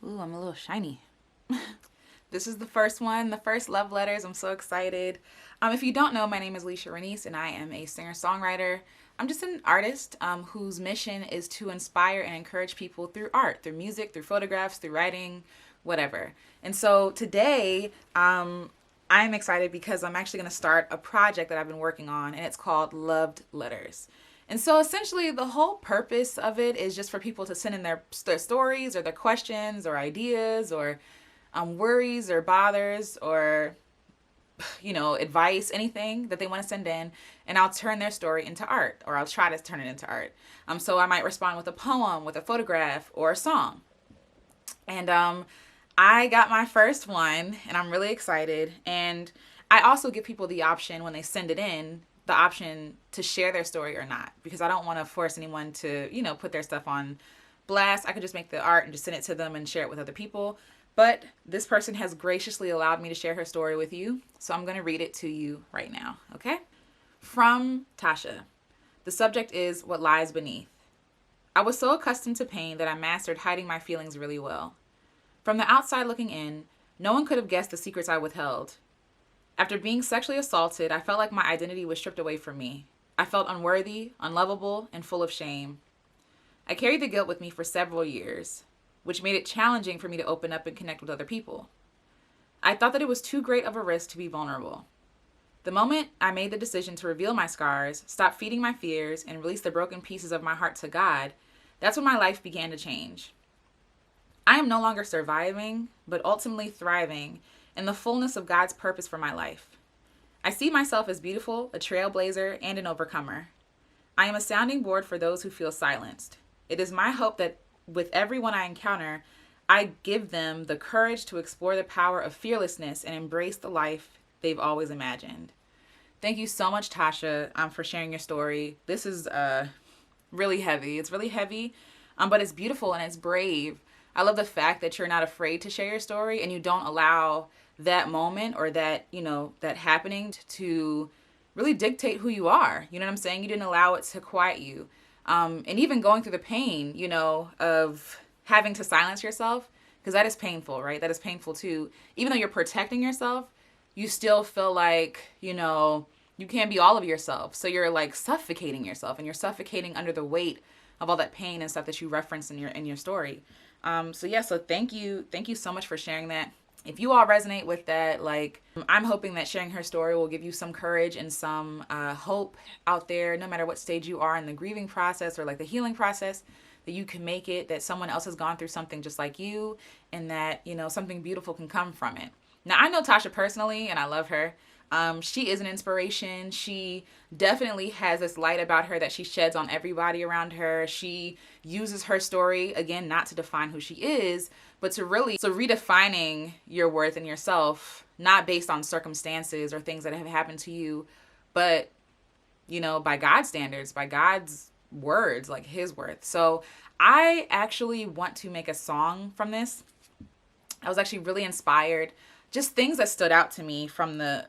Ooh, I'm a little shiny. This is the first one, the first love letters. I'm so excited. If you don't know, my name is aleciarenece, and I am a singer-songwriter. I'm just an artist whose mission is to inspire and encourage people through art, through music, through photographs, through writing, whatever. And so today, I'm excited because I'm actually going to start a project that I've been working on, and it's called Loved Letters. And so essentially, the whole purpose of it is just for people to send in their stories or their questions or ideas or worries or bothers or, advice, anything that they want to send in. And I'll turn their story into art, or I'll try to turn it into art. So I might respond with a poem, with a photograph, or a song. And I got my first one, and I'm really excited. And I also give people the option when they send it in, the option to share their story or not, because I don't want to force anyone to, put their stuff on blast. I could just make the art and just send it to them and share it with other people. But this person has graciously allowed me to share her story with you, so I'm going to read it to you right now, okay? From Tasha. The subject is What Lies Beneath. I was so accustomed to pain that I mastered hiding my feelings really well. From the outside looking in, no one could have guessed the secrets I withheld. After being sexually assaulted, I felt like my identity was stripped away from me. I felt unworthy, unlovable, and full of shame. I carried the guilt with me for several years, which made it challenging for me to open up and connect with other people. I thought that it was too great of a risk to be vulnerable. The moment I made the decision to reveal my scars, stop feeding my fears, and release the broken pieces of my heart to God, that's when my life began to change. I am no longer surviving, but ultimately thriving in the fullness of God's purpose for my life. I see myself as beautiful, a trailblazer, and an overcomer. I am a sounding board for those who feel silenced. It is my hope that with everyone I encounter, I give them the courage to explore the power of fearlessness and embrace the life they've always imagined. Thank you so much, Tasha, for sharing your story. This is really heavy. It's really heavy, but it's beautiful and it's brave. I love the fact that you're not afraid to share your story and you don't allow that moment or that, that happening to really dictate who you are. You know what I'm saying? You didn't allow it to quiet you. And even going through the pain, of having to silence yourself, because that is painful, right? That is painful too. Even though you're protecting yourself, you still feel like, you can't be all of yourself. So you're like suffocating yourself, and you're suffocating under the weight of all that pain and stuff that you referenced in your story. So thank you so much for sharing that. If you all resonate with that, I'm hoping that sharing her story will give you some courage and some hope out there, no matter what stage you are in the grieving process or the healing process, that you can make it, that someone else has gone through something just like you, and that, something beautiful can come from it. Now, I know Tasha personally, and I love her. She is an inspiration. She definitely has this light about her that she sheds on everybody around her. She uses her story, again, not to define who she is, but to really, so redefining your worth and yourself, not based on circumstances or things that have happened to you, but, by God's standards, by God's words, like his worth. So I actually want to make a song from this. I was actually really inspired. Just things that stood out to me from the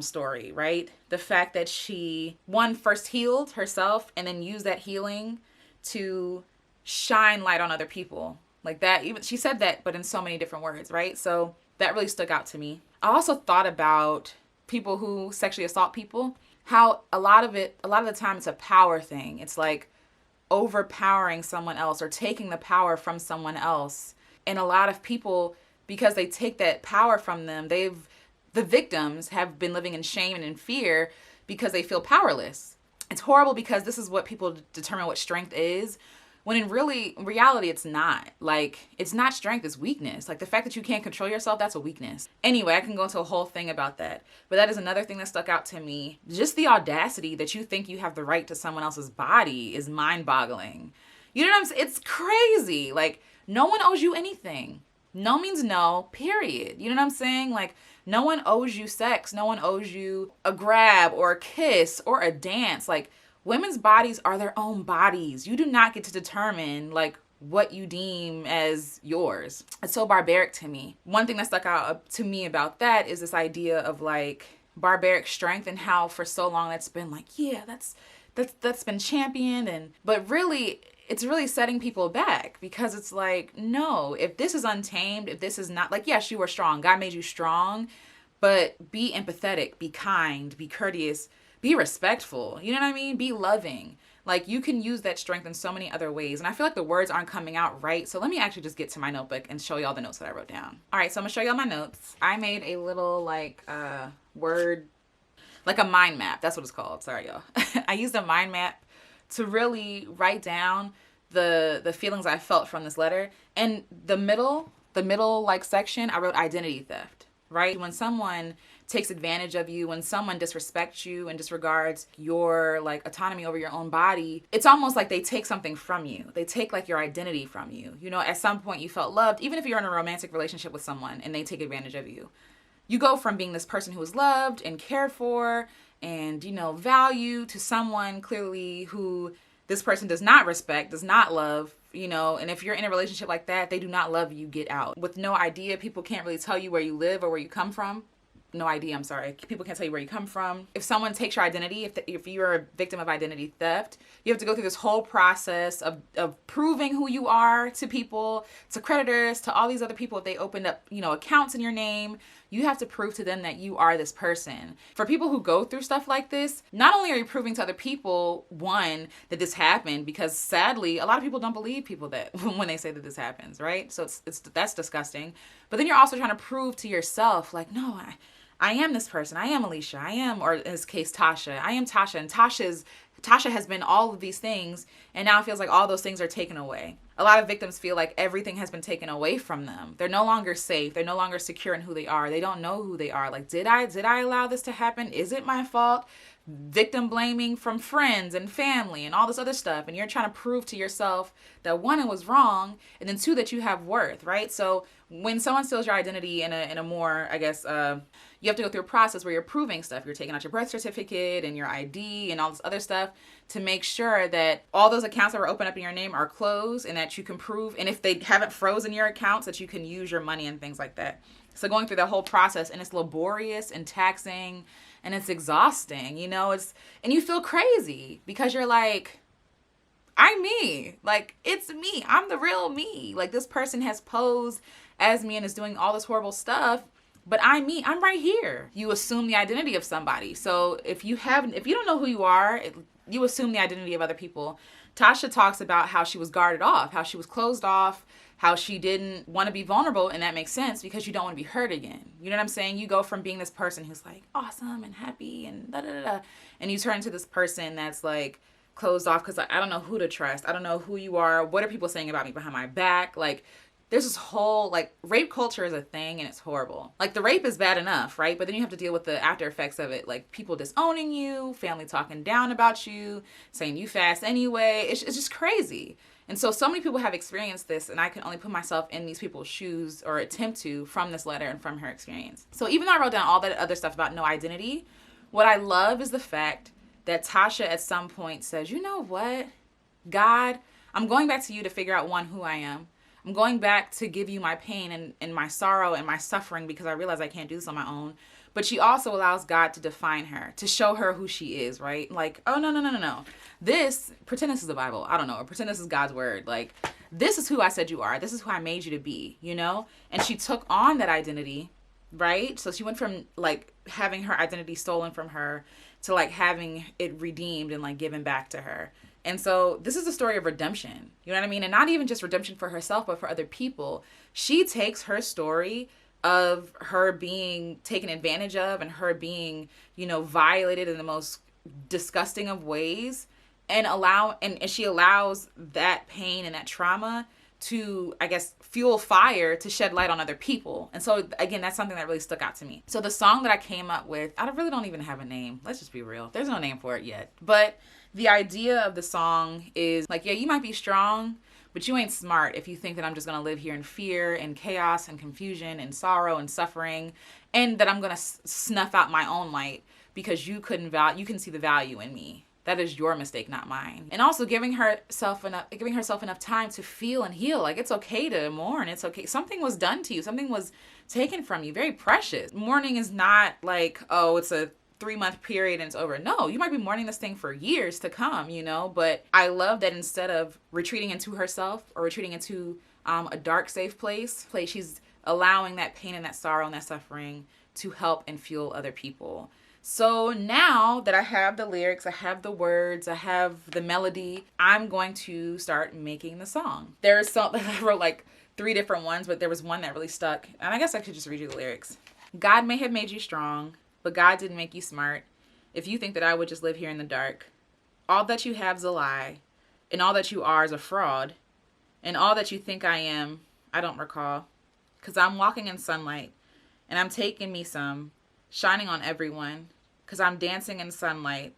story, right? The fact that she, first healed herself and then used that healing to shine light on other people. Like that, even she said that, but in so many different words, right? So that really stuck out to me. I also thought about people who sexually assault people, how a lot of the time it's a power thing. It's like overpowering someone else or taking the power from someone else. And a lot of people, because they take that power from them, the victims have been living in shame and in fear because they feel powerless. It's horrible because this is what people determine what strength is, when in reality, it's not. It's not strength, it's weakness. The fact that you can't control yourself, that's a weakness. Anyway, I can go into a whole thing about that. But that is another thing that stuck out to me. Just the audacity that you think you have the right to someone else's body is mind-boggling. You know what I'm saying? It's crazy. No one owes you anything. No means no, period. You know what I'm saying? No one owes you sex. No one owes you a grab or a kiss or a dance. Women's bodies are their own bodies. You do not get to determine, what you deem as yours. It's so barbaric to me. One thing that stuck out to me about that is this idea of, barbaric strength, and how for so long that's been yeah, that's been championed, and but really it's really setting people back, because it's like, no, if this is untamed, if this is not, like, yes, you are strong, God made you strong, but be empathetic, be kind, be courteous, be respectful, you know what I mean, be loving. Like, you can use that strength in so many other ways. And I feel like the words aren't coming out right. So let me actually just get to my notebook and show y'all the notes that I wrote down. All right, so I'm gonna show y'all my notes. I made a little like word, like a mind map. That's what it's called. Sorry, y'all. I used a mind map to really write down the feelings I felt from this letter. And the middle like section, I wrote identity theft, right? When someone takes advantage of you, when someone disrespects you and disregards your like autonomy over your own body, it's almost like they take something from you. They take like your identity from you. You know, at some point you felt loved, even if you're in a romantic relationship with someone and they take advantage of you. You go from being this person who is loved and cared for and, you know, valued, to someone clearly who this person does not respect, does not love, you know, and if you're in a relationship like that, they do not love you, get out. With no idea, people can't really tell you where you live or where you come from. No idea, I'm sorry. People can't tell you where you come from. If someone takes your identity, if you're a victim of identity theft, you have to go through this whole process of proving who you are to people, to creditors, to all these other people. If they opened up, you know, accounts in your name, you have to prove to them that you are this person. For people who go through stuff like this, not only are you proving to other people, one, that this happened, because sadly, a lot of people don't believe people that when they say that this happens, right? So that's disgusting. But then you're also trying to prove to yourself, like, no, I am this person. I am Alicia. I am, or in this case, Tasha. I am Tasha. And Tasha has been all of these things, and now it feels like all those things are taken away. A lot of victims feel like everything has been taken away from them. They're no longer safe. They're no longer secure in who they are. They don't know who they are. Like, did I allow this to happen? Is it my fault? Victim blaming from friends and family and all this other stuff. And you're trying to prove to yourself that one, it was wrong, and then two, that you have worth, right? So when someone steals your identity in a more, I guess, you have to go through a process where you're proving stuff. You're taking out your birth certificate and your ID and all this other stuff to make sure that all those accounts that were opened up in your name are closed, and that you can prove, and if they haven't frozen your accounts, that you can use your money and things like that. So going through that whole process, and it's laborious and taxing and it's exhausting, you know, and you feel crazy because you're like, I'm me. Like, it's me. I'm the real me. Like, this person has posed as me and is doing all this horrible stuff, but I'm me. I'm right here. You assume the identity of somebody. So if you don't know who you are, you assume the identity of other people. Tasha talks about how she was guarded off, how she was closed off, how she didn't want to be vulnerable, and that makes sense because you don't want to be hurt again. You know what I'm saying? You go from being this person who's like awesome and happy and da da da da, and you turn to this person that's like closed off because I don't know who to trust. I don't know who you are. What are people saying about me behind my back? Like, there's this whole, like, rape culture is a thing, and it's horrible. Like, the rape is bad enough, right? But then you have to deal with the after effects of it, like people disowning you, family talking down about you, saying you fast anyway. It's just crazy. And so many people have experienced this, and I can only put myself in these people's shoes, or attempt to, from this letter and from her experience. So even though I wrote down all that other stuff about no identity, what I love is the fact that Tasha at some point says, you know what, God, I'm going back to you to figure out, one, who I am. I'm going back to give you my pain and my sorrow and my suffering because I realize I can't do this on my own. But she also allows God to define her, to show her who she is, right? Like, oh, no. Pretend this is the Bible. I don't know. Or pretend this is God's word. Like, this is who I said you are. This is who I made you to be, you know? And she took on that identity, right? So she went from, like, having her identity stolen from her to, like, having it redeemed and, like, given back to her. And so this is a story of redemption. You know what I mean? And not even just redemption for herself, but for other people. She takes her story of her being taken advantage of and her being, you know, violated in the most disgusting of ways, and she allows that pain and that trauma to, I guess, fuel fire to shed light on other people. And so, again, that's something that really stuck out to me. So the song that I came up with, I really don't even have a name. Let's just be real. There's no name for it yet. But the idea of the song is like, yeah, you might be strong, but you ain't smart if you think that I'm just going to live here in fear and chaos and confusion and sorrow and suffering, and that I'm going to snuff out my own light because you can see the value in me. That is your mistake, not mine. And also giving herself enough time to feel and heal. Like, it's okay to mourn. It's okay. Something was done to you. Something was taken from you. Very precious. Mourning is not like, oh, it's a 3-month period and it's over. No, you might be mourning this thing for years to come, you know? But I love that instead of retreating into herself or retreating into a dark, safe place, she's allowing that pain and that sorrow and that suffering to help and fuel other people. So now that I have the lyrics, I have the words, I have the melody, I'm going to start making the song. There's some, I wrote like 3 different ones, but there was one that really stuck. And I guess I could just read you the lyrics. God may have made you strong, but God didn't make you smart. If you think that I would just live here in the dark, all that you have's a lie, and all that you are is a fraud, and all that you think I am, I don't recall. 'Cause I'm walking in sunlight, and I'm taking me some, shining on everyone. 'Cause I'm dancing in sunlight.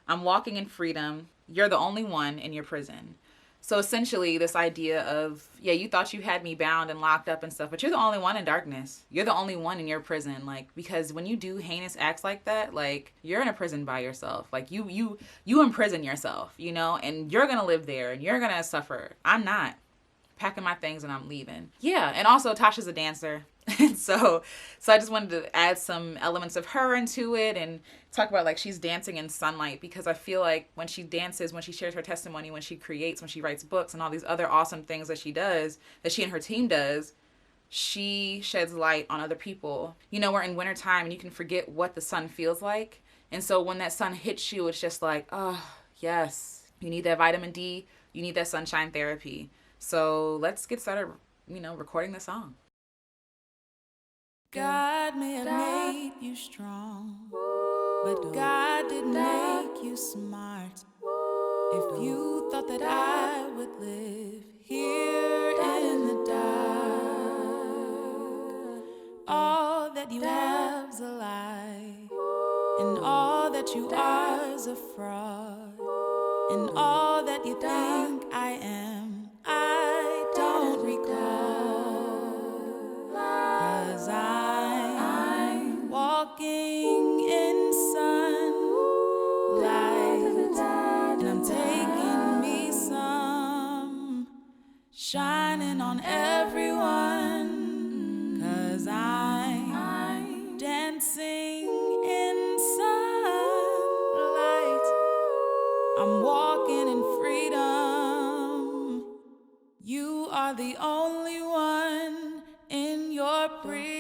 I'm walking in freedom. You're the only one in your prison. So essentially this idea of, yeah, you thought you had me bound and locked up and stuff, but you're the only one in darkness. You're the only one in your prison. Like, because when you do heinous acts like that, like, you're in a prison by yourself. Like, you imprison yourself, you know, and you're going to live there and you're going to suffer. I'm not. Packing my things and I'm leaving. Yeah, and also Tasha's a dancer. And so I just wanted to add some elements of her into it and talk about like she's dancing in sunlight, because I feel like when she dances, when she shares her testimony, when she creates, when she writes books and all these other awesome things that she does, that she and her team does, she sheds light on other people. You know, we're in wintertime and you can forget what the sun feels like. And so when that sun hits you, it's just like, oh, yes, you need that vitamin D. You need that sunshine therapy. So let's get started, recording the song. God may have made you strong, but God didn't make you smart. If you thought that I would live here in the dark, all that you have's a lie, and all that you are's a fraud, and all that you think I am, I don't recall. 'Cause I'm walking in sunlight, and I'm taking me some, shining on everyone. 'Cause I'm dancing in sunlight, I'm walking in freedom. You are the only one in your prison.